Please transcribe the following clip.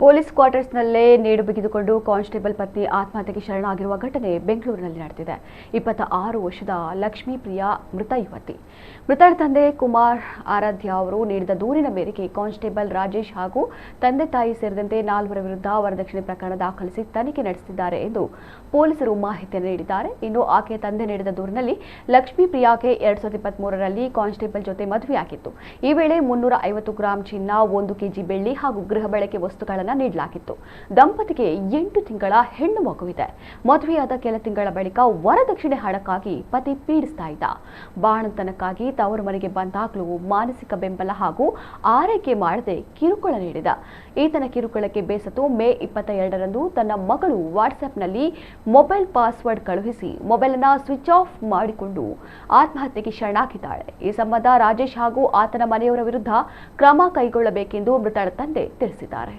Police ಕ್ವಾರ್ಟರ್ಸ್ನಲ್ಲೇ ನೇಣು ಬಿಗಿದುಕೊಂಡು constable ಪತ್ನಿ ಆತ್ಮಹತ್ಯೆಗೆ ಶರಣಾಗಿರುವ ಘಟನೆ ಬೆಂಗಳೂರಿನಲ್ಲಿ ನಡೆದಿದೆ. 26 ವರ್ಷದ ಲಕ್ಷ್ಮೀ ಪ್ರಿಯಾ ಮೃತ ಯುವತಿ. ಮೃತರ ತಂದೆ ಕುಮಾರ್ ಆರಾಧ್ಯ ಅವರು ನೀಡಿದ ದೂರಿನ ಮೇರೆಗೆ ಕಾನ್ಸ್ಟೇಬಲ್ ರಾಜೇಶ್ ಹಾಗೂ ತಂದೆ ತಾಯಿ ಸೇರಿದಂತೆ 4 ವಿರುದ್ಧ ವರದಕ್ಷಿಣೆ ಪ್ರಕರಣ ದಾಖಲಿಸಿ ತನಿಖೆ ನಡೆಸುತ್ತಿದ್ದಾರೆ ಎಂದು ಪೊಲೀಸರು ಮಾಹಿತಿಯನ್ನು ನೀಡಿದ್ದಾರೆ. ಇನ್ನು ಆಕೆಯ ತಂದೆ ನೀಡಿದ ದೂರಿನಲ್ಲಿ ಲಕ್ಷ್ಮೀ ಪ್ರಿಯಾಗೆ 2023ರಲ್ಲಿ ಕಾನ್ಸ್ಟೇಬಲ್ ಜೊತೆ ಮದುವೆಯಾಗಿತ್ತು. ಈ ವೇಳೆ 350 ಗ್ರಾಂ ಚಿನ್ನ, 1 ಕೆಜಿ ಬೆಳ್ಳಿ ಹಾಗೂ ಗೃಹ ಬಳಕೆ ವಸ್ತುಗಳನ್ನು ನೀಡಲಾಗಿತ್ತು. ದಂಪತಿಗೆ 8 ತಿಂಗಳ ಹೆಣ್ಣು ಮಗುವಿದೆ. ಮದುವೆಯಾದ ಕೆಲ ತಿಂಗಳ ಬಳಿಕ ವರದಕ್ಷಿಣೆ ಹಣಕ್ಕಾಗಿ ಪತಿ ಪೀಡಿಸ್ತಾ ಇದ್ದ. ಬಾಣಂತನಕ್ಕಾಗಿ ತವರು ಮನೆಗೆ ಬಂದಾಗಲೂ ಮಾನಸಿಕ ಬೆಂಬಲ ಹಾಗೂ ಆರೈಕೆ ಮಾಡದೆ ಕಿರುಕುಳ ನೀಡಿದ. ಈತನ ಕಿರುಕುಳಕ್ಕೆ ಬೇಸತ್ತು ಮೇ 22ರಂದು ತನ್ನ ಮಗಳು ವಾಟ್ಸ್ಆಪ್ನಲ್ಲಿ ಮೊಬೈಲ್ ಪಾಸ್ವರ್ಡ್ ಕಳುಹಿಸಿ ಮೊಬೈಲ್ ಅನ್ನು ಸ್ವಿಚ್ ಆಫ್ ಮಾಡಿಕೊಂಡು ಆತ್ಮಹತ್ಯೆಗೆ ಶರಣಾಗಿದ್ದಾಳೆ. ಈ ಸಂಬಂಧ ರಾಜೇಶ್ ಹಾಗೂ ಆತನ ಮನೆಯವರ ವಿರುದ್ಧ ಕ್ರಮ ಕೈಗೊಳ್ಳಬೇಕೆಂದು ಮೃತರ ತಂದೆ ತಿಳಿಸಿದ್ದಾರೆ.